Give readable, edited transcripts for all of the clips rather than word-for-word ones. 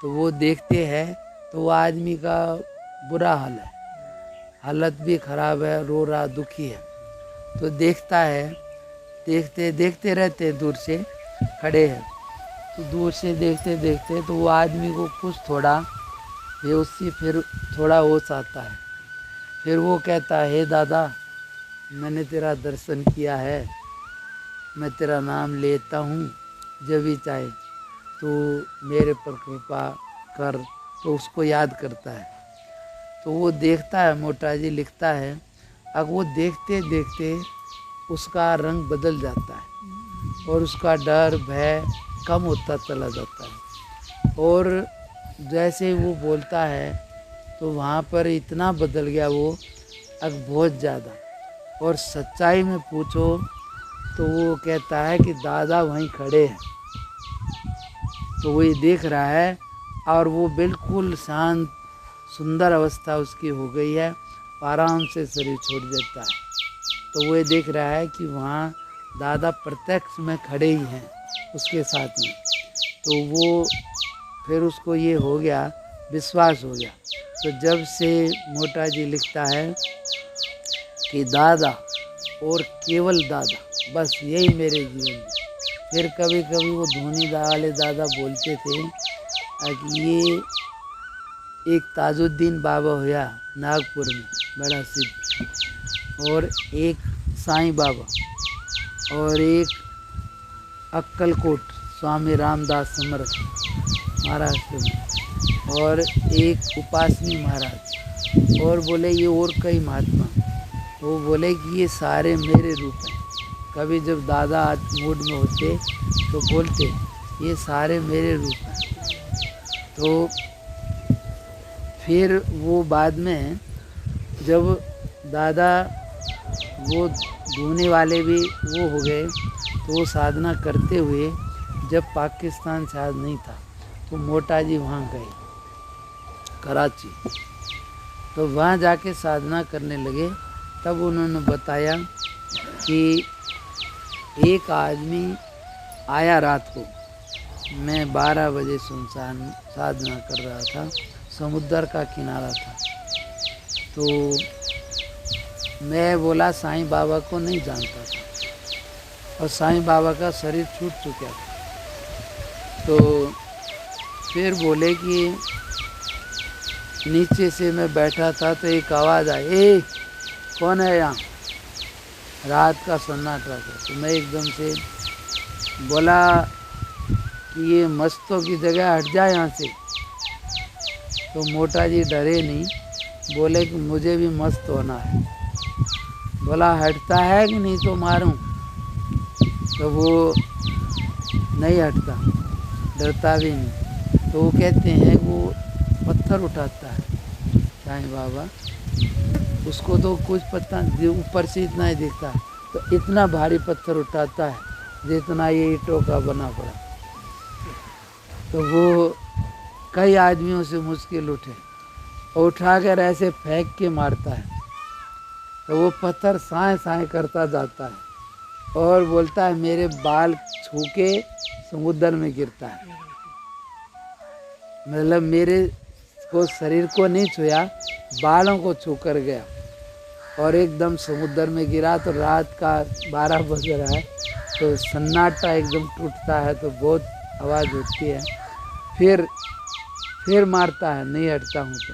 तो वो देखते हैं तो वो आदमी का बुरा हाल है, हालत भी ख़राब है, रो रहा, दुखी है। तो देखता है, देखते देखते रहते दूर से खड़े हैं। तो दूर से देखते देखते तो वो आदमी को कुछ थोड़ा बेहोशी, फिर थोड़ा होश आता है। फिर वो कहता है, हे दादा, मैंने तेरा दर्शन किया है, मैं तेरा नाम लेता हूँ, जब भी चाहे तो मेरे पर कृपा कर। तो उसको याद करता है। तो वो देखता है, मोटा जी लिखता है, अब वो देखते देखते उसका रंग बदल जाता है और उसका डर भय कम होता चला जाता है। और जैसे ही वो बोलता है तो वहाँ पर इतना बदल गया वो, अब बहुत ज़्यादा। और सच्चाई में पूछो तो वो कहता है कि दादा वहीं खड़े हैं। तो वो ये देख रहा है और वो बिल्कुल शांत सुंदर अवस्था उसकी हो गई है, आराम से शरीर छोड़ देता है। तो वो ये देख रहा है कि वहाँ दादा प्रत्यक्ष में खड़े ही हैं उसके साथ में। तो वो फिर उसको ये हो गया, विश्वास हो गया। तो जब से मोटा जी लिखता है कि दादा और केवल दादा, बस यही मेरे जीवन में। फिर कभी कभी वो धोनी वाले दादा बोलते थे कि ये एक ताजुद्दीन बाबा हुआ नागपुर में, बड़ा सिद्ध, और एक साईं बाबा, और एक अक्कलकोट स्वामी रामदास समर्थ महाराष्ट्र में, और एक उपासनी महाराज, और बोले ये और कई महात्मा। वो बोले कि ये सारे मेरे रूप हैं। कभी जब दादा मूड में होते तो बोलते ये सारे मेरे रूप हैं। तो फिर वो बाद में जब दादा वो धोने वाले भी वो हो गए, तो वो साधना करते हुए जब पाकिस्तान शायद नहीं था तो मोटा जी वहाँ गए कराची। तो वहाँ जाके साधना करने लगे। तब उन्होंने बताया कि एक आदमी आया रात को, मैं 12 बजे सुनसान साधना कर रहा था, समुद्र का किनारा था। तो मैं बोला साईं बाबा को नहीं जानता था और साईं बाबा का शरीर छूट चुका था। तो फिर बोले कि नीचे से मैं बैठा था तो एक आवाज़ आई, ए कौन है यहाँ? रात का सन्नाटा था। तो मैं एकदम से बोला कि ये मस्तों की जगह हट जाए यहाँ से। तो मोटा जी डरे नहीं, बोले कि मुझे भी मस्त होना है। बोला हटता है कि नहीं तो मारूं? तो वो नहीं हटता, डरता भी नहीं। तो वो कहते हैं वो पत्थर उठाता है साईं बाबा, उसको तो कुछ पता ऊपर से इतना ही दिखता है, तो इतना भारी पत्थर उठाता है जितना ये ईंटों का बना पड़ा। तो वो कई आदमियों से मुश्किल उठे और उठा कर ऐसे फेंक के मारता है। तो वो पत्थर साए साए करता जाता है और बोलता है मेरे बाल छू के समुद्र में गिरता है। मतलब मेरे को शरीर को नहीं छुया, बालों को छू कर गया और एकदम समुद्र में गिरा। तो रात का 12 बज रहा है, तो सन्नाटा एकदम टूटता है, तो बहुत आवाज़ होती है। फिर मारता है, नहीं हटता हूँ तो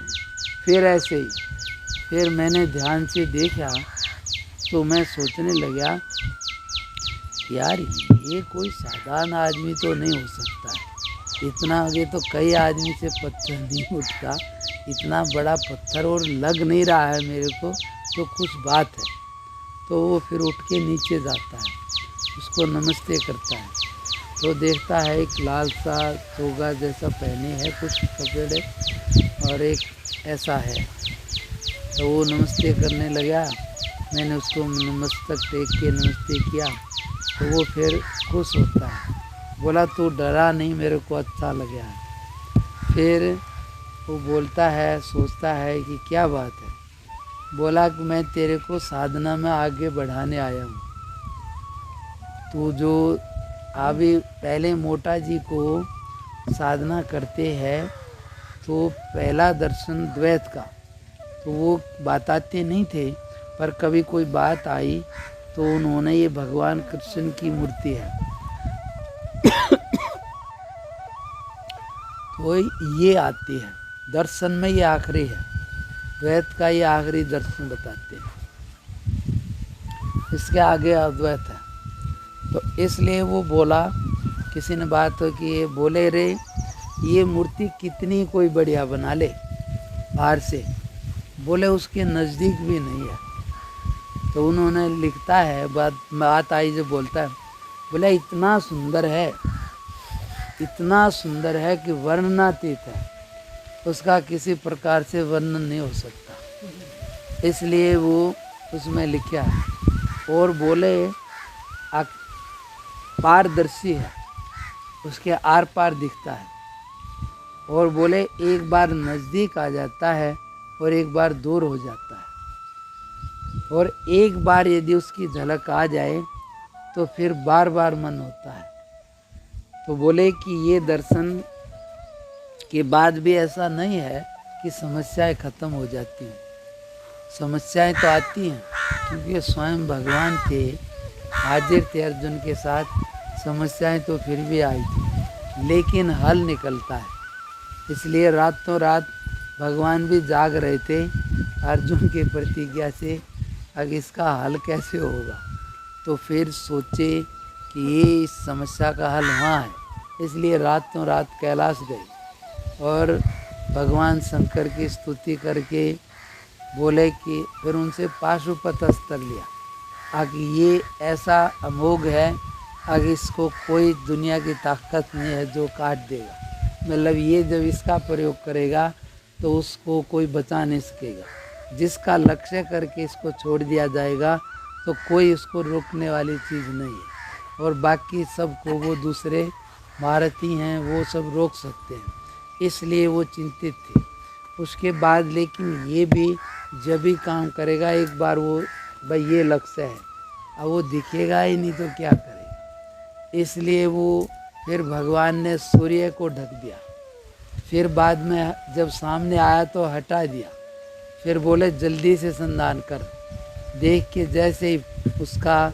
फिर ऐसे ही। फिर मैंने ध्यान से देखा तो मैं सोचने लगा यार ये कोई साधारण आदमी तो नहीं हो सकता है, इतना आगे तो कई आदमी से पत्थर नहीं उठता, इतना बड़ा पत्थर और लग नहीं रहा है मेरे को, तो कुछ बात है। तो वो फिर उठ के नीचे जाता है, उसको नमस्ते करता है। तो देखता है एक लाल सा टोगा जैसा पहने है कुछ कपड़े और एक ऐसा है। तो वो नमस्ते करने लगा, मैंने उसको नमस्तक टेक के नमस्ते किया। तो वो फिर खुश होता है, बोला तू डरा नहीं, मेरे को अच्छा लगा है। फिर वो बोलता है, सोचता है कि क्या बात है। बोला कि मैं तेरे को साधना में आगे बढ़ाने आया हूँ। तू जो अभी पहले मोटा जी को साधना करते हैं तो पहला दर्शन द्वैत का तो वो बताते नहीं थे, पर कभी कोई बात आई तो उन्होंने ये भगवान कृष्ण की मूर्ति है तो ये आती है दर्शन में, ये आखिरी है द्वैत का, ये आखिरी दर्शन बताते हैं, इसके आगे अद्वैत है। तो इसलिए वो बोला, किसी ने बात हो कि ये बोले रे ये मूर्ति कितनी कोई बढ़िया बना ले बाहर से, बोले उसके नज़दीक भी नहीं है। तो उन्होंने लिखता है, बात आई जो बोलता है, बोले इतना सुंदर है, इतना सुंदर है कि वर्णनातीत है, उसका किसी प्रकार से वर्णन नहीं हो सकता, इसलिए वो उसमें लिखा है। और बोले पारदर्शी है, उसके आर पार दिखता है, और बोले एक बार नज़दीक आ जाता है और एक बार दूर हो जाता है, और एक बार यदि उसकी झलक आ जाए तो फिर बार बार मन होता है। तो बोले कि ये दर्शन के बाद भी ऐसा नहीं है कि समस्याएं खत्म हो जाती हैं, समस्याएं तो आती हैं, क्योंकि स्वयं भगवान थे, हाजिर थे अर्जुन के साथ, समस्याएं तो फिर भी आई थी, लेकिन हल निकलता है। इसलिए रातों रात भगवान भी जाग रहे थे अर्जुन की प्रतिज्ञा से, अब इसका हल कैसे होगा। तो फिर सोचे कि ये इस समस्या का हल वहाँ है, इसलिए रातों रात कैलाश गए और भगवान शंकर की स्तुति करके बोले कि फिर उनसे पाशुपत अस्त्र लिया, आगे ये ऐसा अमोघ है, आगे इसको कोई दुनिया की ताकत नहीं है जो काट देगा, मतलब ये जब इसका प्रयोग करेगा तो उसको कोई बचा नहीं सकेगा, जिसका लक्ष्य करके इसको छोड़ दिया जाएगा तो कोई इसको रोकने वाली चीज़ नहीं है, और बाकी सबको वो दूसरे भारतीय हैं वो सब रोक सकते हैं, इसलिए वो चिंतित थे। उसके बाद लेकिन ये भी जब भी काम करेगा, एक बार वो भाई ये लक्ष्य है, अब वो दिखेगा ही नहीं तो क्या करेगा, इसलिए वो फिर भगवान ने सूर्य को ढक दिया, फिर बाद में जब सामने आया तो हटा दिया, फिर बोले जल्दी से संधान कर, देख के जैसे ही उसका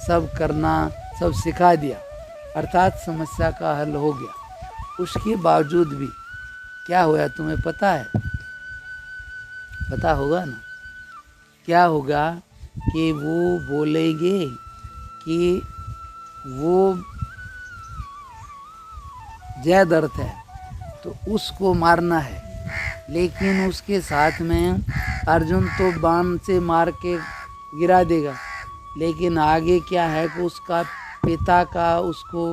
सब करना सब सिखा दिया, अर्थात समस्या का हल हो गया। उसके बावजूद भी क्या हुआ तुम्हें पता है, पता होगा ना क्या होगा, कि वो बोलेंगे कि वो जयद्रथ है तो उसको मारना है, लेकिन उसके साथ में अर्जुन तो बाण से मार के गिरा देगा, लेकिन आगे क्या है कि उसका पिता का उसको